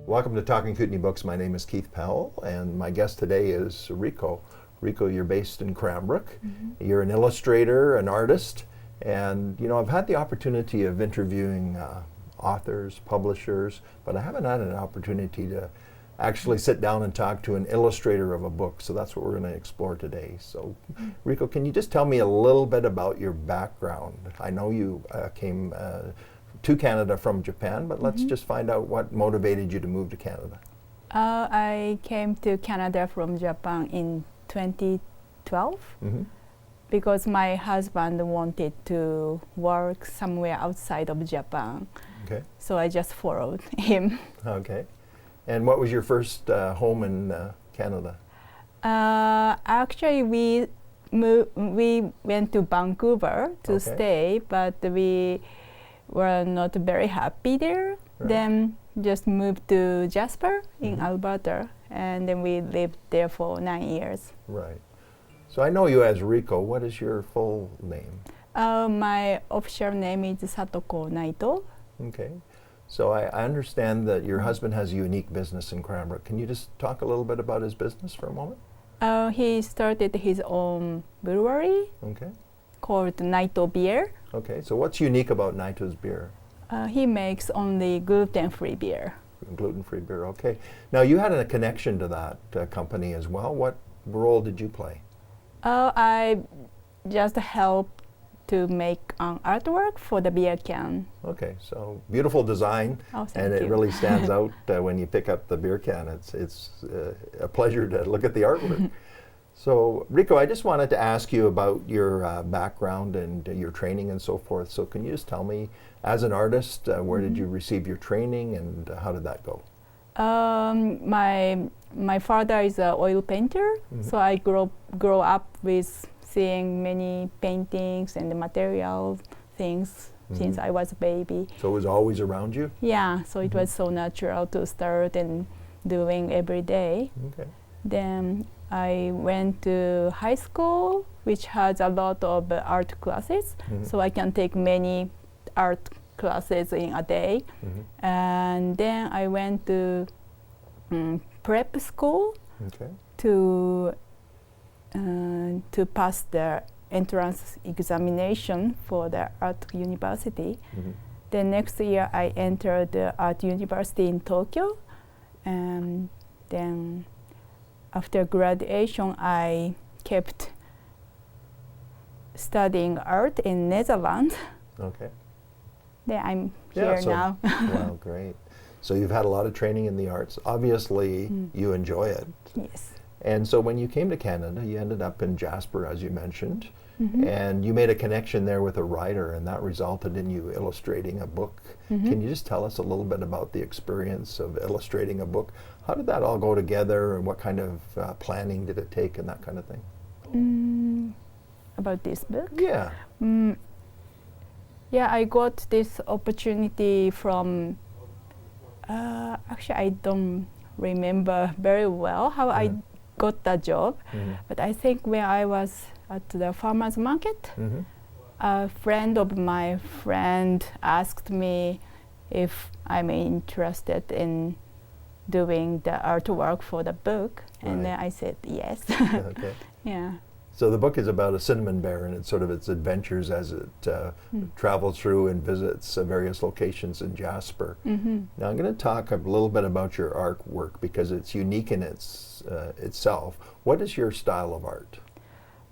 Welcome to Talking Kootenay Books. My name is Keith Powell, and my guest today is Rico. Rico, you're based in Cranbrook. You're an illustrator, an artist, and I've had the opportunity of interviewing authors, publishers, but I haven't had an opportunity to actually sit down and talk to an illustrator of a book, so that's what we're going to explore today. So, Rico, can you just tell me a little bit about your background? I know you came to Canada from Japan, but let's just find out what motivated you to move to Canada. I came to Canada from Japan in 2012 because my husband wanted to work somewhere outside of Japan. Okay. So I just followed him. Okay. And what was your first home in Canada? Actually, we went to Vancouver to stay, but we were not very happy there. Right. Then just moved to Jasper in Alberta, and then we lived there for 9 years. Right. So I know you as Rico. What is your full name? My official name is Satoko Naito. Okay. So I understand that your husband has a unique business in Cranbrook. Can you just talk a little bit about his business for a moment? He started his own brewery called Naito Beer. Okay. So what's unique about Naito's beer? He makes only gluten-free beer. Gluten-free beer. Okay. Now you had a connection to that company as well. What role did you play? I just helped to make an artwork for the beer can. Okay, so beautiful design, and it really stands out when you pick up the beer can. It's a pleasure to look at the artwork. So, Rico, I just wanted to ask you about your background and your training and so forth. So, can you just tell me, as an artist, where did you receive your training and how did that go? My father is an oil painter, so I grow up with seeing many paintings and the material things since I was a baby. So it was always around you? Yeah, so it was so natural to start and doing every day. Okay. Then I went to high school, which has a lot of art classes, so I can take many art classes in a day. And then I went to prep school to pass the entrance examination for the art university. The next year I entered the art university in Tokyo, and then after graduation I kept studying art in Netherlands. Okay. Then I'm here now. Wow, great. So you've had a lot of training in the arts. Obviously you enjoy it. Yes. And so when you came to Canada, you ended up in Jasper, as you mentioned, and you made a connection there with a writer, and that resulted in you illustrating a book. Can you just tell us a little bit about the experience of illustrating a book? How did that all go together, and what kind of planning did it take, and that kind of thing? About this book? Yeah. Yeah, I got this opportunity from, actually I don't remember very well how I got the job, but I think when I was at the farmer's market, a friend of my friend asked me if I'm interested in doing the artwork for the book, and then I said yes. Okay. Yeah. So the book is about a cinnamon bear and it's sort of its adventures as it travels through and visits various locations in Jasper. Now I'm going to talk a little bit about your artwork because it's unique in itself. What is your style of art?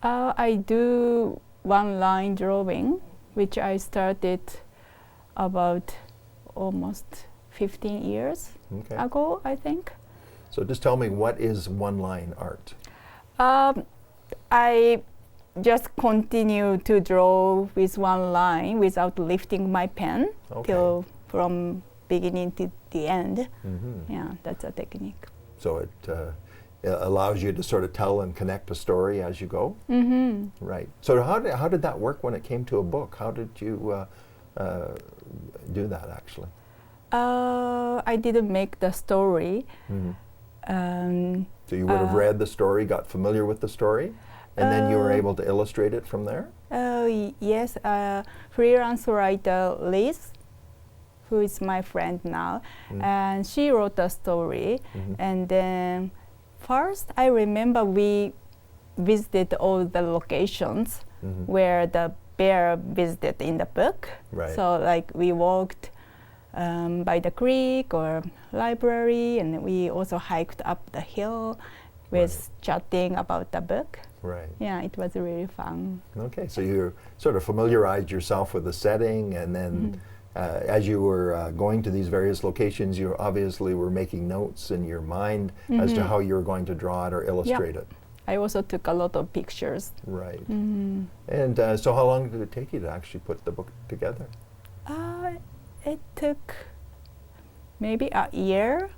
I do one-line drawing, which I started about almost 15 years ago, I think. So just tell me, what is one-line art? I just continue to draw with one line without lifting my pen till from beginning to the end. Yeah, that's a technique. So it allows you to sort of tell and connect a story as you go? Right. So how did that work when it came to a book? How did you do that, actually? I didn't make the story. So you would have read the story, got familiar with the story, and then you were able to illustrate it from there? Yes, freelance writer Liz who is my friend now, and she wrote a story. And then first, I remember we visited all the locations where the bear visited in the book. Right. So like we walked by the creek or library, and we also hiked up the hill with chatting about the book. Right. Yeah, it was really fun. Okay, so you sort of familiarized yourself with the setting, and then as you were going to these various locations, you obviously were making notes in your mind as to how you were going to draw it or illustrate it. I also took a lot of pictures. Right. And so how long did it take you to actually put the book together? It took maybe a year.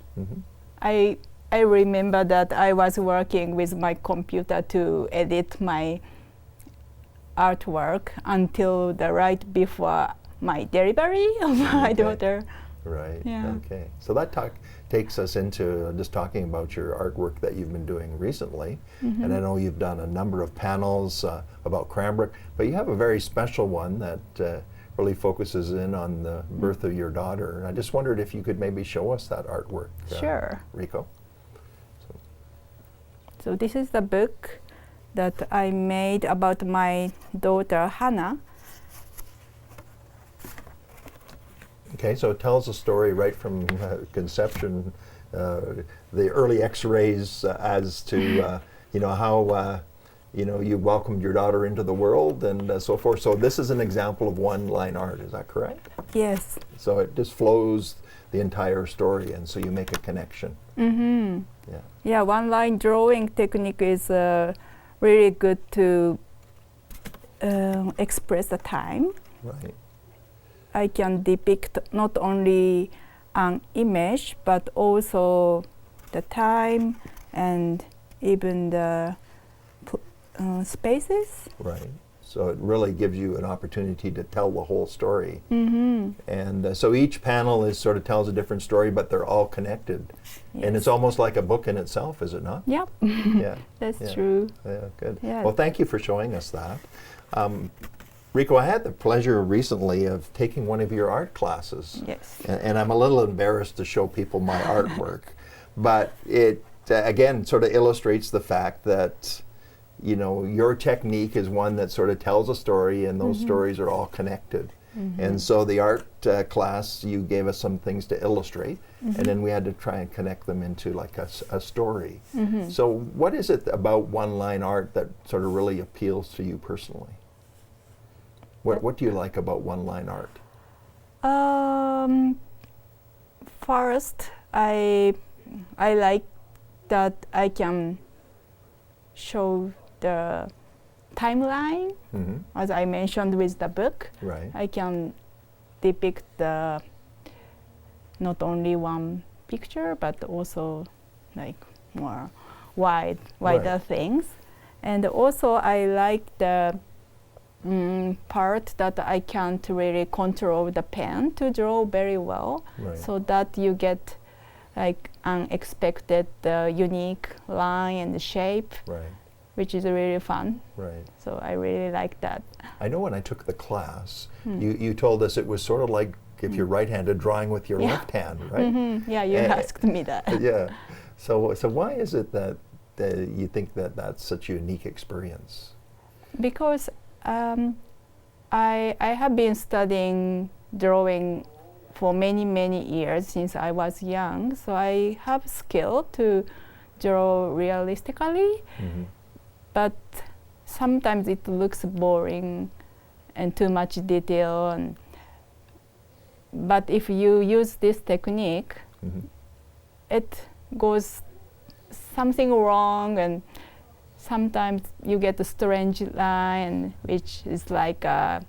I remember that I was working with my computer to edit my artwork until the right before my delivery of my daughter. Right. Yeah. Okay. So that takes us into just talking about your artwork that you've been doing recently. And I know you've done a number of panels about Cranbrook, but you have a very special one that really focuses in on the birth of your daughter. I just wondered if you could maybe show us that artwork. Sure. Rico. So this is the book that I made about my daughter Hannah. Okay, so it tells a story right from conception, the early X-rays as to how you welcomed your daughter into the world and so forth. So this is an example of one-line art. Is that correct? Yes. So it just flows the entire story, and so you make a connection. Yeah. Yeah, one-line drawing technique is really good to express the time. Right. I can depict not only an image, but also the time and even the spaces. Right. So it really gives you an opportunity to tell the whole story. And so each panel sort of tells a different story, but they're all connected. Yes. And it's almost like a book in itself, is it not? Yep. Yeah. That's true. Yeah, good. Yeah. Well, thank you for showing us that. Rico, I had the pleasure recently of taking one of your art classes. Yes. And I'm a little embarrassed to show people my artwork, but it, again, sort of illustrates the fact that your technique is one that sort of tells a story, and those stories are all connected. And so the art class, you gave us some things to illustrate, and then we had to try and connect them into like a story. So what is it about one-line art that sort of really appeals to you personally? What do you like about one-line art? First, I like that I can show the timeline, as I mentioned with the book. Right. I can depict the not only one picture, but also like more wider things. And also I like the part that I can't really control the pen to draw very well, so that you get like unexpected, unique line and shape, which is really fun. Right. So I really like that. I know when I took the class, you told us it was sort of like if you're right-handed drawing with your left hand, right? Yeah, you asked me that. Yeah. So why is it that you think that that's such a unique experience? Because I have been studying drawing for many years since I was young, so I have skill to draw realistically, but sometimes it looks boring and too much detail. But if you use this technique, it goes something wrong, and sometimes you get a strange line, which is like a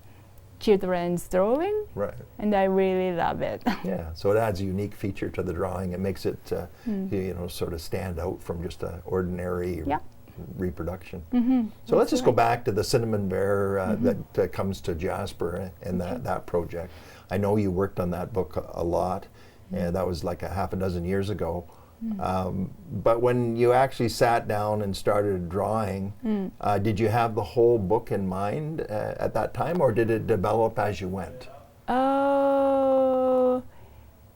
children's drawing. Right. And I really love it. Yeah, so it adds a unique feature to the drawing. It makes it, sort of stand out from just an ordinary reproduction. So let's just go back to the cinnamon bear that comes to Jasper and that project. I know you worked on that book a lot, and that was like a half a dozen years ago. But when you actually sat down and started drawing, did you have the whole book in mind at that time, or did it develop as you went?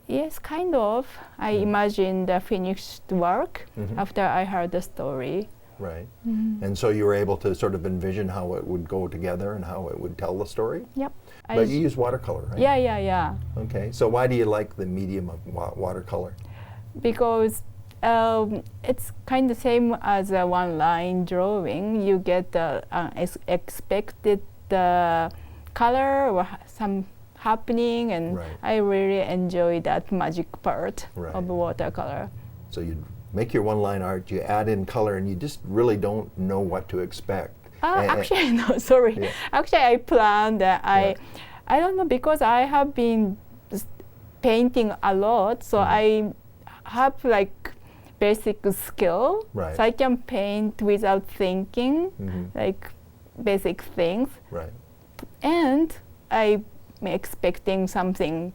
Yes, kind of. I imagined the finished work after I heard the story. Right. And so you were able to sort of envision how it would go together and how it would tell the story? Yep. But you use watercolor, right? Yeah. Okay. So why do you like the medium of watercolor? Because it's kind of same as a one-line drawing. You get the expected color or some happening, and I really enjoy that magic part of watercolor. So you make your one-line art, you add in color, and you just really don't know what to expect. Actually, no, sorry. Yeah. Actually, I planned that I don't know, because I have been painting a lot, so I have like basic skill, so I can paint without thinking, like basic things. Right. And I'm expecting something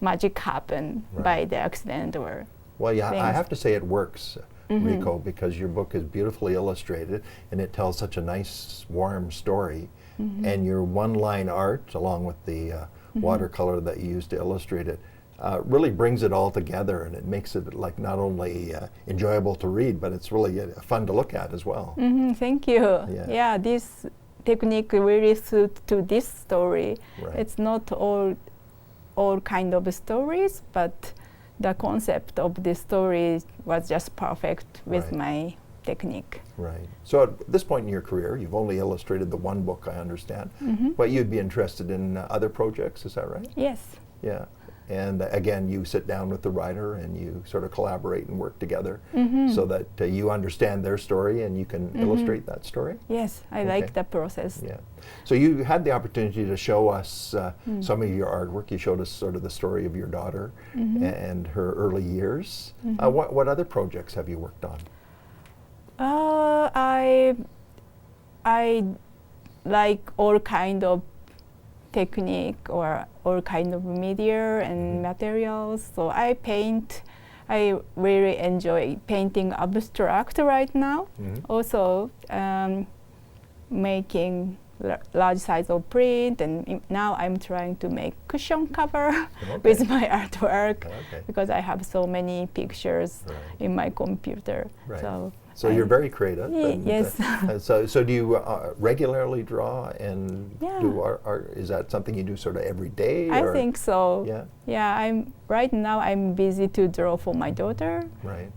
magic happen by the accident or. Well, yeah, I have to say it works, Rico, because your book is beautifully illustrated and it tells such a nice, warm story. And your one-line art, along with the watercolor that you use to illustrate it, really brings it all together, and it makes it like not only enjoyable to read, but it's really fun to look at as well. Thank you. Yeah, this technique really suits to this story. It's not all kind of stories, but the concept of the story was just perfect with my technique. Right. So at this point in your career, you've only illustrated the one book, I understand, but you'd be interested in other projects, is that right? Yes. Yeah. And again, you sit down with the writer and you sort of collaborate and work together so that you understand their story and you can illustrate that story? Yes, I like the process. Yeah. So you had the opportunity to show us some of your artwork. You showed us sort of the story of your daughter and her early years. What other projects have you worked on? I like all kind of technique or all kind of media and materials. So I really enjoy painting abstract right now. Also making large size of print, and now I'm trying to make cushion cover with my artwork because I have so many pictures in my computer. So you're very creative. Yes. So do you regularly draw and do art? Is that something you do sort of every day? I think so. Yeah. Right now I'm busy to draw for my daughter. Right.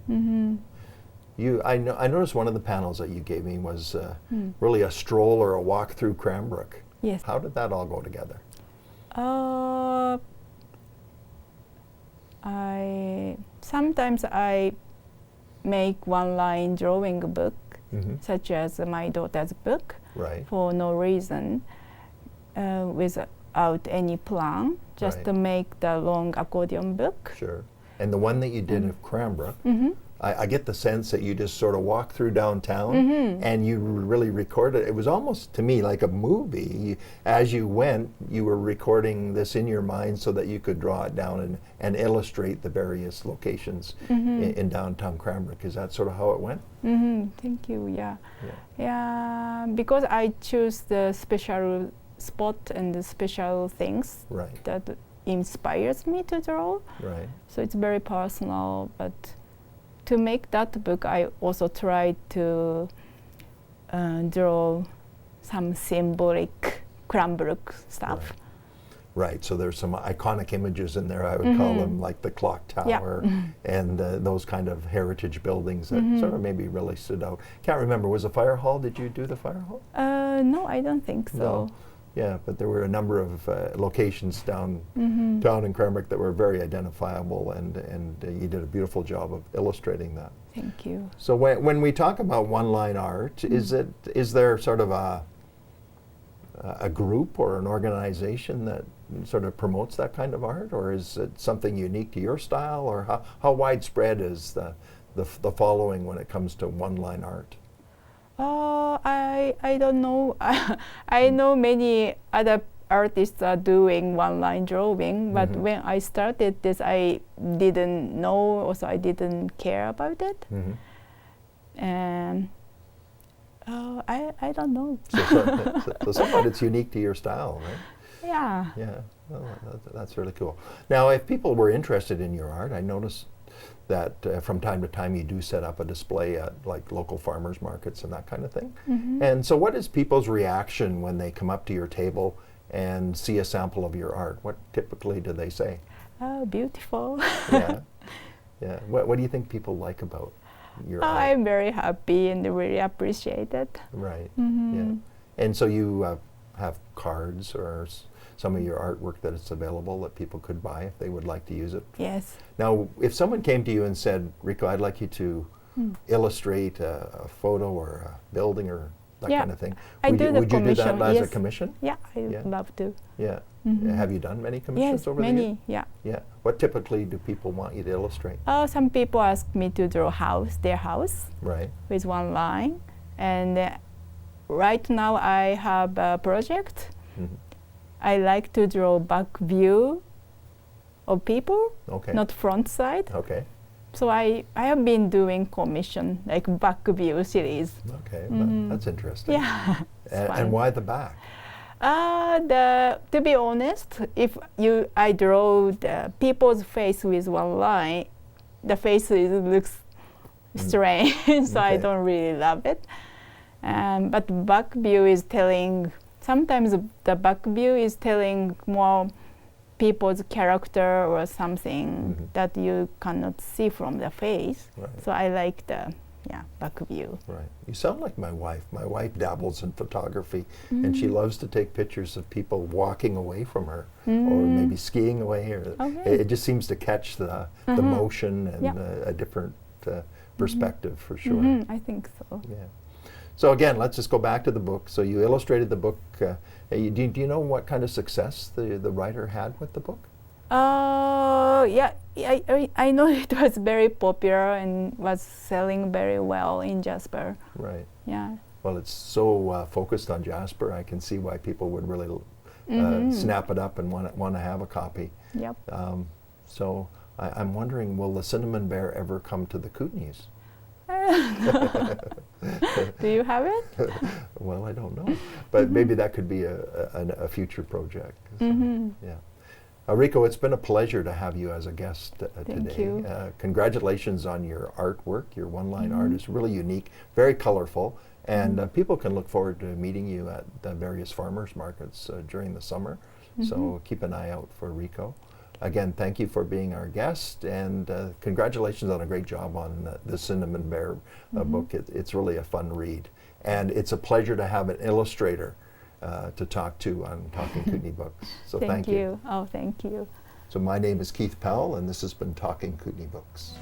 I noticed one of the panels that you gave me was really a stroll or a walk through Cranbrook. Yes. How did that all go together? Sometimes I make one-line drawing book, such as my daughter's book, for no reason, without any plan, just to make the long accordion book. Sure. And the one that you did of Cranbrook, I get the sense that you just sort of walked through downtown and you really recorded. It was almost to me like a movie. As you went, you were recording this in your mind so that you could draw it down and illustrate the various locations in downtown Cranbrook. Is that sort of how it went? Thank you. Yeah. Because I choose the special spot and the special things that inspires me to draw. So it's very personal, but to make that book, I also tried to draw some symbolic Cranbrook stuff. Right, so there's some iconic images in there, I would call them, like the clock tower and those kind of heritage buildings that sort of maybe really stood out. Can't remember, was the fire hall, did you do the fire hall? No, I don't think so. No. Yeah, but there were a number of locations down in Cranbrook that were very identifiable, and you did a beautiful job of illustrating that. Thank you. So when we talk about one-line art, is there sort of a group or an organization that sort of promotes that kind of art, or is it something unique to your style, or how widespread is the following when it comes to one-line art? I don't know. I know many other artists are doing one-line drawing, but when I started this, I didn't know. Also, I didn't care about it, and I don't know. So somewhat it's unique to your style, right? Yeah. Yeah, well, that's really cool. Now, if people were interested in your art, I noticed that from time to time you do set up a display at like local farmers markets and that kind of thing. And so what is people's reaction when they come up to your table and see a sample of your art? What typically do they say? Oh, beautiful. Yeah, yeah. What do you think people like about your art? I'm very happy and really appreciate it. Right, yeah. And so you have cards or some of your artwork that is available that people could buy if they would like to use it? Yes. Now, if someone came to you and said, Rico, I'd like you to illustrate a photo or a building or that kind of thing, would you do that as a commission? Yeah, I would love to. Yeah. Have you done many commissions over the years? Yeah. Yeah. What typically do people want you to illustrate? Some people ask me to draw their house, Right. with one line. And right now I have a project. I like to draw back view of people, not front side. Okay. So I have been doing commission, like back view series. Okay, that's interesting. Yeah. And why the back? To be honest, if I draw the people's face with one line, the face looks strange, so I don't really love it. But back view is telling. Sometimes the back view is telling more people's character or something that you cannot see from the face. Right. So I like the back view. Right. You sound like my wife. My wife dabbles in photography, and she loves to take pictures of people walking away from her, or maybe skiing away. Or it just seems to catch the motion and a different perspective for sure. I think so. Yeah. So again, let's just go back to the book. So you illustrated the book. Do you know what kind of success the writer had with the book? Yeah, I know it was very popular and was selling very well in Jasper. Right. Yeah. Well, it's so focused on Jasper. I can see why people would really snap it up and want to have a copy. Yep. So I'm wondering, will the Cinnamon Bear ever come to the Kootenays? Do you have it? Well, I don't know, but maybe that could be a future project. So, yeah. Rico, it's been a pleasure to have you as a guest today. Thank you. Congratulations on your artwork. Your one-line art is really unique, very colorful, and people can look forward to meeting you at the various farmers markets during the summer. So keep an eye out for Rico. Again, thank you for being our guest, and congratulations on a great job on the Cinnamon Bear book. It's really a fun read, and it's a pleasure to have an illustrator to talk to on Talking Kootenay Books. So thank you. Oh, thank you. So my name is Keith Powell, and this has been Talking Kootenay Books.